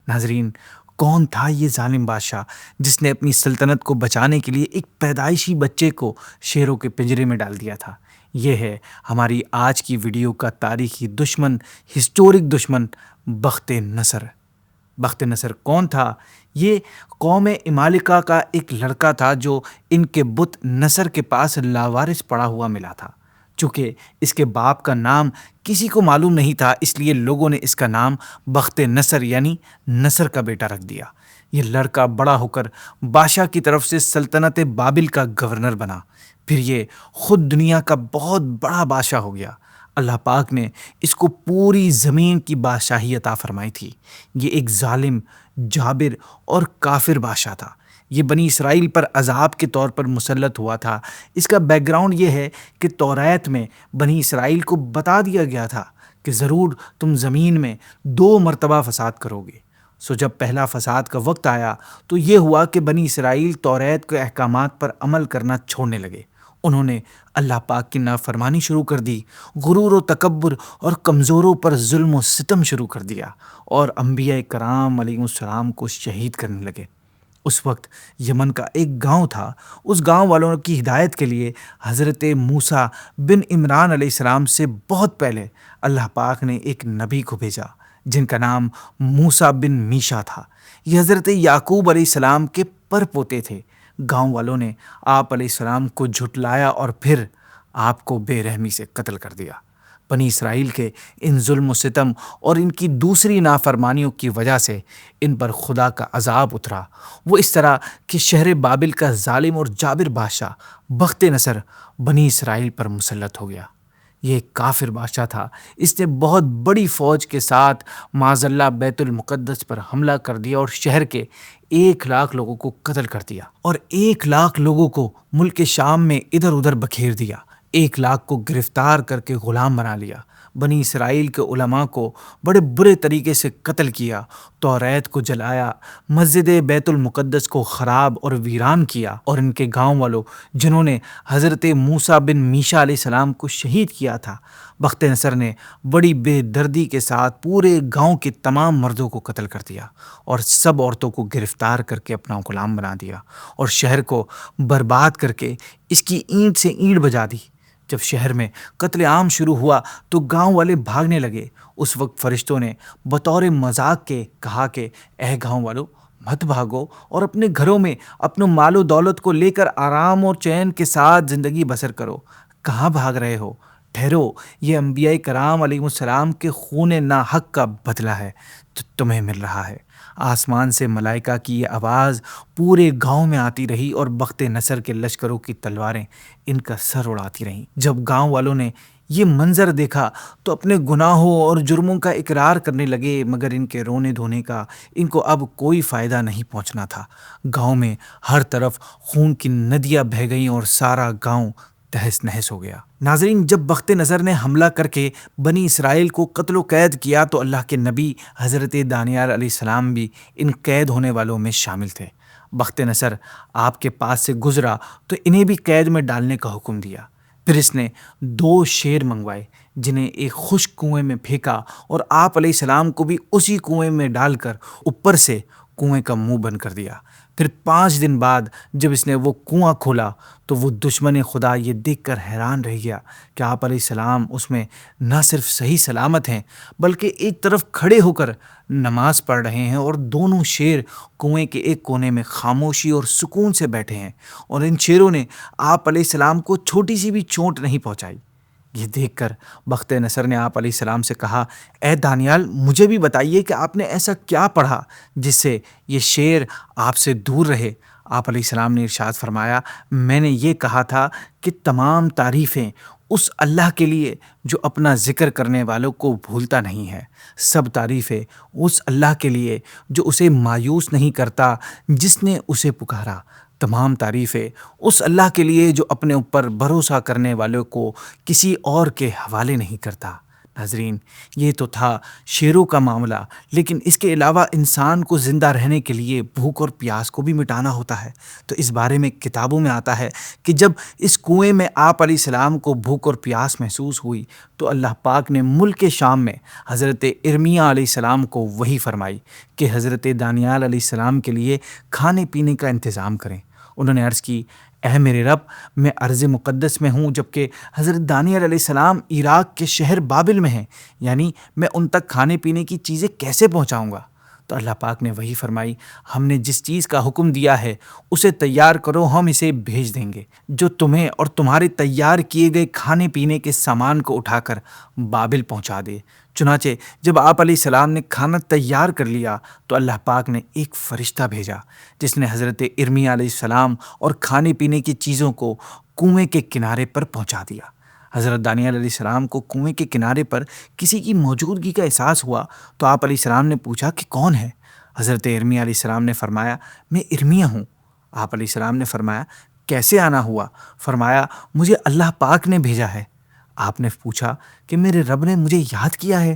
ناظرین، کون تھا یہ ظالم بادشاہ جس نے اپنی سلطنت کو بچانے کے لیے ایک پیدائشی بچے کو شیروں کے پنجرے میں ڈال دیا تھا؟ یہ ہے ہماری آج کی ویڈیو کا تاریخی دشمن، ہسٹورک دشمن، بخت نصر۔ بخت نصر کون تھا؟ یہ قوم عمالقہ کا ایک لڑکا تھا جو ان کے بت نصر کے پاس لاوارث پڑا ہوا ملا تھا۔ چونکہ اس کے باپ کا نام کسی کو معلوم نہیں تھا، اس لیے لوگوں نے اس کا نام بخت نصر یعنی نصر کا بیٹا رکھ دیا۔ یہ لڑکا بڑا ہو کر بادشاہ کی طرف سے سلطنت بابل کا گورنر بنا، پھر یہ خود دنیا کا بہت بڑا بادشاہ ہو گیا۔ اللہ پاک نے اس کو پوری زمین کی بادشاہی عطا فرمائی تھی۔ یہ ایک ظالم، جابر اور کافر بادشاہ تھا۔ یہ بنی اسرائیل پر عذاب کے طور پر مسلط ہوا تھا۔ اس کا بیک گراؤنڈ یہ ہے کہ توریت میں بنی اسرائیل کو بتا دیا گیا تھا کہ ضرور تم زمین میں 2 مرتبہ فساد کرو گے۔ سو جب پہلا فساد کا وقت آیا تو یہ ہوا کہ بنی اسرائیل توریت کے احکامات پر عمل کرنا چھوڑنے لگے۔ انہوں نے اللہ پاک کی نافرمانی شروع کر دی، غرور و تکبر اور کمزوروں پر ظلم و ستم شروع کر دیا، اور انبیاء کرام علیہ السلام کو شہید کرنے لگے۔ اس وقت یمن کا ایک گاؤں تھا۔ اس گاؤں والوں کی ہدایت کے لیے حضرت موسیٰ بن عمران علیہ السلام سے بہت پہلے اللہ پاک نے ایک نبی کو بھیجا جن کا نام موسیٰ بن میشا تھا۔ یہ حضرت یعقوب علیہ السلام کے پر پوتے تھے۔ گاؤں والوں نے آپ علیہ السلام کو جھٹلایا اور پھر آپ کو بے رحمی سے قتل کر دیا۔ بنی اسرائیل کے ان ظلم و ستم اور ان کی دوسری نافرمانیوں کی وجہ سے ان پر خدا کا عذاب اترا۔ وہ اس طرح کہ شہر بابل کا ظالم اور جابر بادشاہ بخت نصر بنی اسرائیل پر مسلط ہو گیا۔ یہ ایک کافر بادشاہ تھا۔ اس نے بہت بڑی فوج کے ساتھ معاذ اللہ بیت المقدس پر حملہ کر دیا اور شہر کے 1,00,000 لوگوں کو قتل کر دیا، اور 1,00,000 لوگوں کو ملک شام میں ادھر ادھر بکھیر دیا۔ 1,00,000 کو گرفتار کر کے غلام بنا لیا۔ بنی اسرائیل کے علماء کو بڑے برے طریقے سے قتل کیا، توریت کو جلایا، مسجد بیت المقدس کو خراب اور ویران کیا، اور ان کے گاؤں والوں جنہوں نے حضرت موسیٰ بن میشا علیہ السلام کو شہید کیا تھا، بخت نصر نے بڑی بے دردی کے ساتھ پورے گاؤں کے تمام مردوں کو قتل کر دیا، اور سب عورتوں کو گرفتار کر کے اپنا غلام بنا دیا، اور شہر کو برباد کر کے اس کی اینٹ سے اینٹ بجا دی۔ جب شہر میں قتل عام شروع ہوا تو گاؤں والے بھاگنے لگے۔ اس وقت فرشتوں نے بطور مذاق کے کہا کہ اے گاؤں والوں، مت بھاگو اور اپنے گھروں میں اپنے مال و دولت کو لے کر آرام اور چین کے ساتھ زندگی بسر کرو۔ کہاں بھاگ رہے ہو؟ ٹھہرو، یہ انبیاء کرام علیہ السلام کے خون ناحق کا بدلہ ہے جو تمہیں مل رہا ہے۔ آسمان سے ملائکہ کی یہ آواز پورے گاؤں میں آتی رہی، اور بخت نصر کے لشکروں کی تلواریں ان کا سر اڑاتی رہیں۔ جب گاؤں والوں نے یہ منظر دیکھا تو اپنے گناہوں اور جرموں کا اقرار کرنے لگے، مگر ان کے رونے دھونے کا ان کو اب کوئی فائدہ نہیں پہنچنا تھا۔ گاؤں میں ہر طرف خون کی ندیاں بہہ گئیں اور سارا گاؤں تہس نہس ہو گیا۔ ناظرین، جب بخت نصر نے حملہ کر کے بنی اسرائیل کو قتل و قید کیا تو اللہ کے نبی حضرت دانیال علیہ السلام بھی ان قید ہونے والوں میں شامل تھے۔ بخت نصر آپ کے پاس سے گزرا تو انہیں بھی قید میں ڈالنے کا حکم دیا۔ پھر اس نے 2 شیر منگوائے جنہیں ایک خشک کنویں میں پھینکا، اور آپ علیہ السلام کو بھی اسی کنویں میں ڈال کر اوپر سے کنویں کا منہ بند کر دیا۔ پھر 5 دن بعد جب اس نے وہ کنواں کھولا تو وہ دشمن خدا یہ دیکھ کر حیران رہ گیا کہ آپ علیہ السلام اس میں نہ صرف صحیح سلامت ہیں بلکہ ایک طرف کھڑے ہو کر نماز پڑھ رہے ہیں، اور دونوں شیر کنویں کے ایک کونے میں خاموشی اور سکون سے بیٹھے ہیں، اور ان شیروں نے آپ علیہ السلام کو چھوٹی سی بھی چوٹ نہیں پہنچائی۔ یہ دیکھ کر بخت نصر نے آپ علیہ السلام سے کہا، اے دانیال، مجھے بھی بتائیے کہ آپ نے ایسا کیا پڑھا جس سے یہ شیر آپ سے دور رہے؟ آپ علیہ السلام نے ارشاد فرمایا، میں نے یہ کہا تھا کہ تمام تعریفیں اس اللہ کے لیے جو اپنا ذکر کرنے والوں کو بھولتا نہیں ہے۔ سب تعریفیں اس اللہ کے لیے جو اسے مایوس نہیں کرتا جس نے اسے پکارا۔ تمام تعریفیں اس اللہ کے لیے جو اپنے اوپر بھروسہ کرنے والوں کو کسی اور کے حوالے نہیں کرتا۔ ناظرین، یہ تو تھا شیروں کا معاملہ، لیکن اس کے علاوہ انسان کو زندہ رہنے کے لیے بھوک اور پیاس کو بھی مٹانا ہوتا ہے۔ تو اس بارے میں کتابوں میں آتا ہے کہ جب اس کنویں میں آپ علیہ السلام کو بھوک اور پیاس محسوس ہوئی تو اللہ پاک نے ملک شام میں حضرت ارمیہ علیہ السلام کو وحی فرمائی کہ حضرت دانیال علیہ السلام کے لیے کھانے پینے کا انتظام کریں۔ انہوں نے عرض کی، اے میرے رب، میں ارض مقدس میں ہوں جبکہ حضرت دانیال علیہ السلام عراق کے شہر بابل میں ہیں، یعنی میں ان تک کھانے پینے کی چیزیں کیسے پہنچاؤں گا؟ تو اللہ پاک نے وہی فرمائی، ہم نے جس چیز کا حکم دیا ہے اسے تیار کرو، ہم اسے بھیج دیں گے جو تمہیں اور تمہارے تیار کیے گئے کھانے پینے کے سامان کو اٹھا کر بابل پہنچا دے۔ چنانچہ جب آپ علیہ السلام نے کھانا تیار کر لیا تو اللہ پاک نے ایک فرشتہ بھیجا جس نے حضرت ارمیہ علیہ السلام اور کھانے پینے کی چیزوں کو کنویں کے کنارے پر پہنچا دیا۔ حضرت دانیال علیہ السلام کو کنویں کے کنارے پر کسی کی موجودگی کا احساس ہوا تو آپ علیہ السلام نے پوچھا کہ کون ہے؟ حضرت ارمیہ علیہ السلام نے فرمایا، میں ارمیہ ہوں۔ آپ علیہ السلام نے فرمایا، کیسے آنا ہوا؟ فرمایا، مجھے اللہ پاک نے بھیجا ہے۔ آپ نے پوچھا کہ میرے رب نے مجھے یاد کیا ہے؟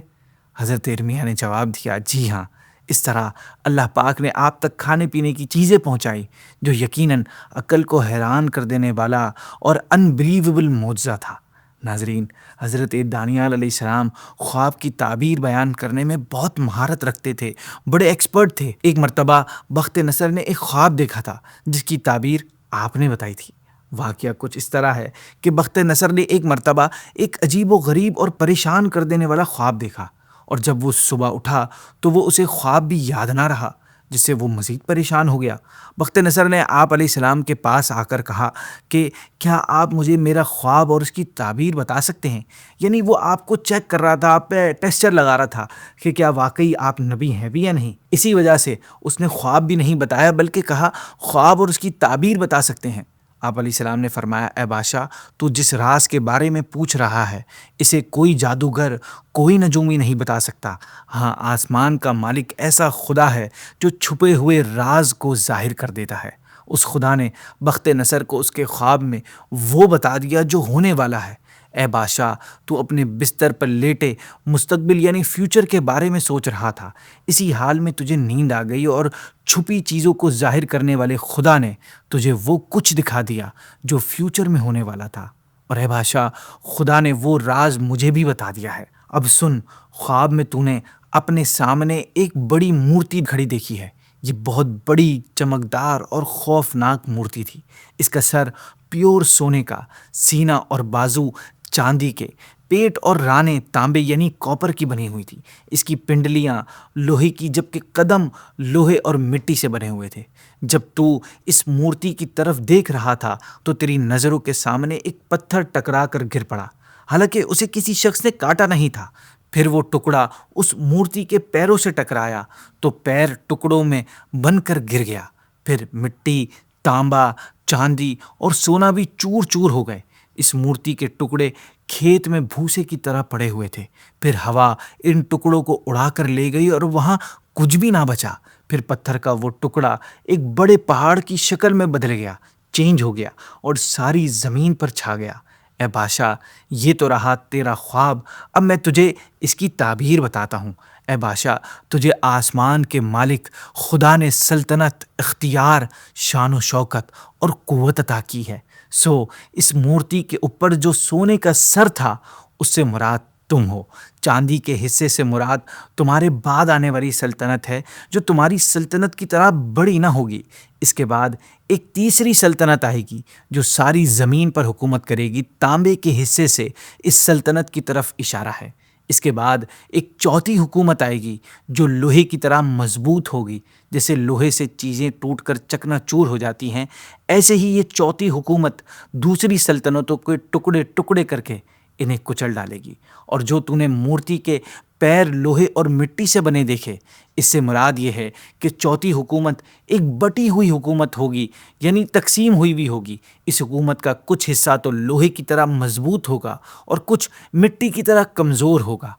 حضرت ارمیہ نے جواب دیا، جی ہاں، اس طرح اللہ پاک نے آپ تک کھانے پینے کی چیزیں پہنچائی جو یقیناً عقل کو حیران کر دینے والا اور انبلیویبل معجزہ تھا۔ ناظرین، حضرت دانیال علیہ السلام خواب کی تعبیر بیان کرنے میں بہت مہارت رکھتے تھے، بڑے ایکسپرٹ تھے۔ ایک مرتبہ بخت نصر نے ایک خواب دیکھا تھا جس کی تعبیر آپ نے بتائی تھی۔ واقعہ کچھ اس طرح ہے کہ بخت نصر نے ایک مرتبہ ایک عجیب و غریب اور پریشان کر دینے والا خواب دیکھا، اور جب وہ صبح اٹھا تو وہ اسے خواب بھی یاد نہ رہا، جس سے وہ مزید پریشان ہو گیا۔ بخت نصر نے آپ علیہ السلام کے پاس آ کر کہا کہ کیا آپ مجھے میرا خواب اور اس کی تعبیر بتا سکتے ہیں؟ یعنی وہ آپ کو چیک کر رہا تھا، آپ پہ ٹیسٹر لگا رہا تھا کہ کیا واقعی آپ نبی ہیں بھی یا نہیں۔ اسی وجہ سے اس نے خواب بھی نہیں بتایا بلکہ کہا خواب اور اس کی تعبیر بتا سکتے ہیں۔ آپ علیہ السلام نے فرمایا، اے بادشاہ، تو جس راز کے بارے میں پوچھ رہا ہے اسے کوئی جادوگر، کوئی نجومی نہیں بتا سکتا۔ ہاں، آسمان کا مالک ایسا خدا ہے جو چھپے ہوئے راز کو ظاہر کر دیتا ہے۔ اس خدا نے بخت نصر کو اس کے خواب میں وہ بتا دیا جو ہونے والا ہے۔ اے بادشاہ، تو اپنے بستر پر لیٹے مستقبل یعنی فیوچر کے بارے میں سوچ رہا تھا، اسی حال میں تجھے نیند آ گئی اور چھپی چیزوں کو ظاہر کرنے والے خدا نے تجھے وہ کچھ دکھا دیا جو فیوچر میں ہونے والا تھا، اور اے بادشاہ، خدا نے وہ راز مجھے بھی بتا دیا ہے۔ اب سن، خواب میں تو نے اپنے سامنے ایک بڑی مورتی کھڑی دیکھی ہے۔ یہ بہت بڑی، چمکدار اور خوفناک مورتی تھی۔ اس کا سر پیور سونے کا، سینہ اور بازو چاندی کے، پیٹ اور رانیں تانبے یعنی کاپر کی بنی ہوئی تھی۔ اس کی پنڈلیاں لوہے کی جبکہ قدم لوہے اور مٹی سے بنے ہوئے تھے۔ جب تو اس مورتی کی طرف دیکھ رہا تھا تو تیری نظروں کے سامنے ایک پتھر ٹکرا کر گر پڑا، حالانکہ اسے کسی شخص نے کاٹا نہیں تھا۔ پھر وہ ٹکڑا اس مورتی کے پیروں سے ٹکرایا تو پیر ٹکڑوں میں بن کر گر گیا۔ پھر مٹی، تانبا، چاندی اور سونا بھی چور چور ہو گئے۔ اس مورتی کے ٹکڑے کھیت میں بھوسے کی طرح پڑے ہوئے تھے۔ پھر ہوا ان ٹکڑوں کو اڑا کر لے گئی اور وہاں کچھ بھی نہ بچا۔ پھر پتھر کا وہ ٹکڑا ایک بڑے پہاڑ کی شکل میں بدل گیا، چینج ہو گیا اور ساری زمین پر چھا گیا۔ اے بادشاہ، یہ تو رہا تیرا خواب، اب میں تجھے اس کی تعبیر بتاتا ہوں۔ اے بادشاہ، تجھے آسمان کے مالک خدا نے سلطنت، اختیار، شان و شوکت اور قوت عطا کی ہے۔ سو اس مورتی کے اوپر جو سونے کا سر تھا اس سے مراد تم ہو۔ چاندی کے حصے سے مراد تمہارے بعد آنے والی سلطنت ہے جو تمہاری سلطنت کی طرح بڑی نہ ہوگی۔ اس کے بعد ایک تیسری سلطنت آئے گی جو ساری زمین پر حکومت کرے گی۔ تانبے کے حصے سے اس سلطنت کی طرف اشارہ ہے۔ اس کے بعد ایک چوتھی حکومت آئے گی جو لوہے کی طرح مضبوط ہوگی۔ جیسے لوہے سے چیزیں ٹوٹ کر چکنا چور ہو جاتی ہیں، ایسے ہی یہ چوتھی حکومت دوسری سلطنتوں کے ٹکڑے ٹکڑے کر کے انہیں کچل ڈالے گی۔ اور جو تو نے مورتی کے پیر لوہے اور مٹی سے بنے دیکھے، اس سے مراد یہ ہے کہ چوتھی حکومت ایک بٹی ہوئی حکومت ہوگی، یعنی تقسیم ہوئی بھی ہوگی۔ اس حکومت کا کچھ حصہ تو لوہے کی طرح مضبوط ہوگا اور کچھ مٹی کی طرح کمزور ہوگا۔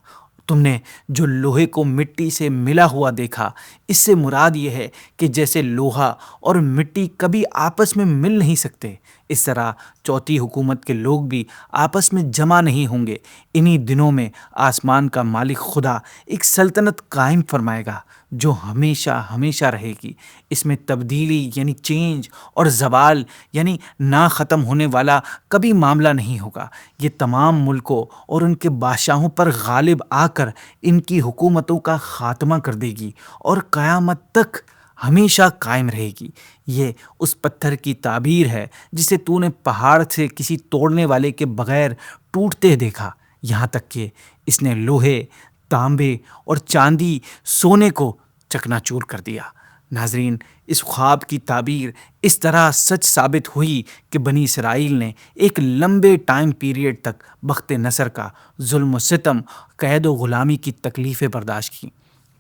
تم نے جو لوہے کو مٹی سے ملا ہوا دیکھا، اس سے مراد یہ ہے کہ جیسے لوہا اور مٹی کبھی آپس میں مل نہیں سکتے، اس طرح چوتھی حکومت کے لوگ بھی آپس میں جمع نہیں ہوں گے۔ انہی دنوں میں آسمان کا مالک خدا ایک سلطنت قائم فرمائے گا جو ہمیشہ ہمیشہ رہے گی۔ اس میں تبدیلی یعنی چینج اور زوال یعنی نہ ختم ہونے والا کبھی معاملہ نہیں ہوگا۔ یہ تمام ملکوں اور ان کے بادشاہوں پر غالب آ کر ان کی حکومتوں کا خاتمہ کر دے گی اور قیامت تک ہمیشہ قائم رہے گی۔ یہ اس پتھر کی تعبیر ہے جسے تو نے پہاڑ سے کسی توڑنے والے کے بغیر ٹوٹتے دیکھا، یہاں تک کہ اس نے لوہے، تانبے اور چاندی، سونے کو چکنا چور کر دیا۔ ناظرین، اس خواب کی تعبیر اس طرح سچ ثابت ہوئی کہ بنی اسرائیل نے ایک لمبے ٹائم پیریڈ تک بخت نصر کا ظلم و ستم، قید و غلامی کی تکلیفیں برداشت کیں۔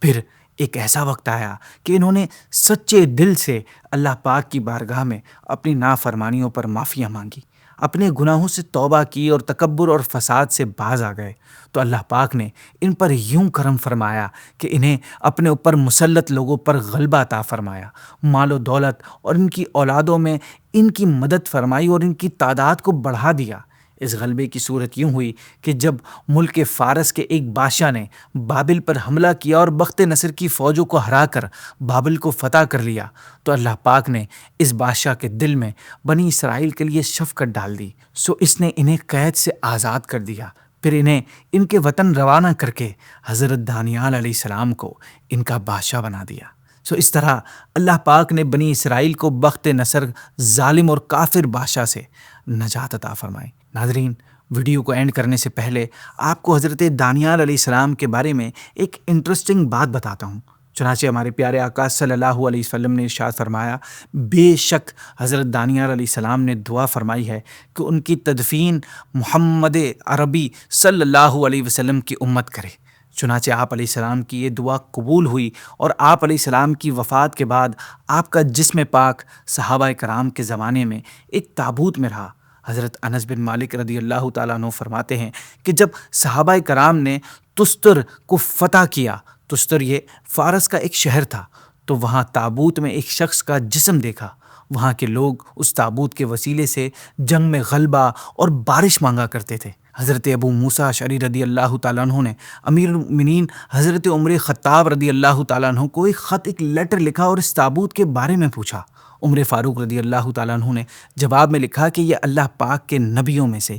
پھر ایک ایسا وقت آیا کہ انہوں نے سچے دل سے اللہ پاک کی بارگاہ میں اپنی نافرمانیوں پر معافیاں مانگی، اپنے گناہوں سے توبہ کی اور تکبر اور فساد سے باز آ گئے، تو اللہ پاک نے ان پر یوں کرم فرمایا کہ انہیں اپنے اوپر مسلط لوگوں پر غلبہ عطا فرمایا، مال و دولت اور ان کی اولادوں میں ان کی مدد فرمائی اور ان کی تعداد کو بڑھا دیا۔ اس غلبے کی صورت یوں ہوئی کہ جب ملک فارس کے ایک بادشاہ نے بابل پر حملہ کیا اور بخت نصر کی فوجوں کو ہرا کر بابل کو فتح کر لیا، تو اللہ پاک نے اس بادشاہ کے دل میں بنی اسرائیل کے لیے شفقت ڈال دی، سو اس نے انہیں قید سے آزاد کر دیا۔ پھر انہیں ان کے وطن روانہ کر کے حضرت دانیال علیہ السلام کو ان کا بادشاہ بنا دیا۔ اس طرح اللہ پاک نے بنی اسرائیل کو بخت نصر ظالم اور کافر بادشاہ سے نجات عطا فرمائی۔ ناظرین، ویڈیو کو اینڈ کرنے سے پہلے آپ کو حضرت دانیال علیہ السلام کے بارے میں ایک انٹرسٹنگ بات بتاتا ہوں۔ چنانچہ ہمارے پیارے آقا صلی اللہ علیہ وسلم نے ارشاد فرمایا، بے شک حضرت دانیال علیہ السلام نے دعا فرمائی ہے کہ ان کی تدفین محمد عربی صلی اللہ علیہ وسلم کی امت کرے۔ چنانچہ آپ علیہ السلام کی یہ دعا قبول ہوئی اور آپ علیہ السلام کی وفات کے بعد آپ کا جسم پاک صحابہ کرام کے زمانے میں ایک تابوت میں رہا۔ حضرت انس بن مالک رضی اللہ تعالیٰ عنہ فرماتے ہیں کہ جب صحابہ کرام نے تستر کو فتح کیا، تستر یہ فارس کا ایک شہر تھا، تو وہاں تابوت میں ایک شخص کا جسم دیکھا۔ وہاں کے لوگ اس تابوت کے وسیلے سے جنگ میں غلبہ اور بارش مانگا کرتے تھے۔ حضرت ابو موسیٰ اشعری رضی اللہ تعالیٰ عنہ نے امیر المؤمنین حضرت عمر خطاب رضی اللہ تعالیٰ عنہ کو ایک خط، ایک لیٹر لکھا اور اس تابوت کے بارے میں پوچھا۔ عمر فاروق رضی اللہ تعالیٰ عنہ نے جواب میں لکھا کہ یہ اللہ پاک کے نبیوں میں سے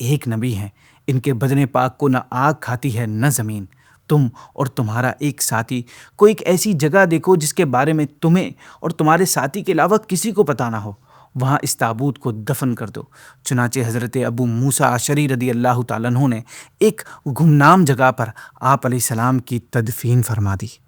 ایک نبی ہیں، ان کے بدن پاک کو نہ آگ کھاتی ہے نہ زمین۔ تم اور تمہارا ایک ساتھی کو ایک ایسی جگہ دیکھو جس کے بارے میں تمہیں اور تمہارے ساتھی کے علاوہ کسی کو پتہ نہ ہو، وہاں اس تابوت کو دفن کر دو۔ چنانچہ حضرت ابو موسیٰ اشعری رضی اللہ تعالیٰ عنہ نے ایک گمنام جگہ پر آپ علیہ السلام کی تدفین فرما دی۔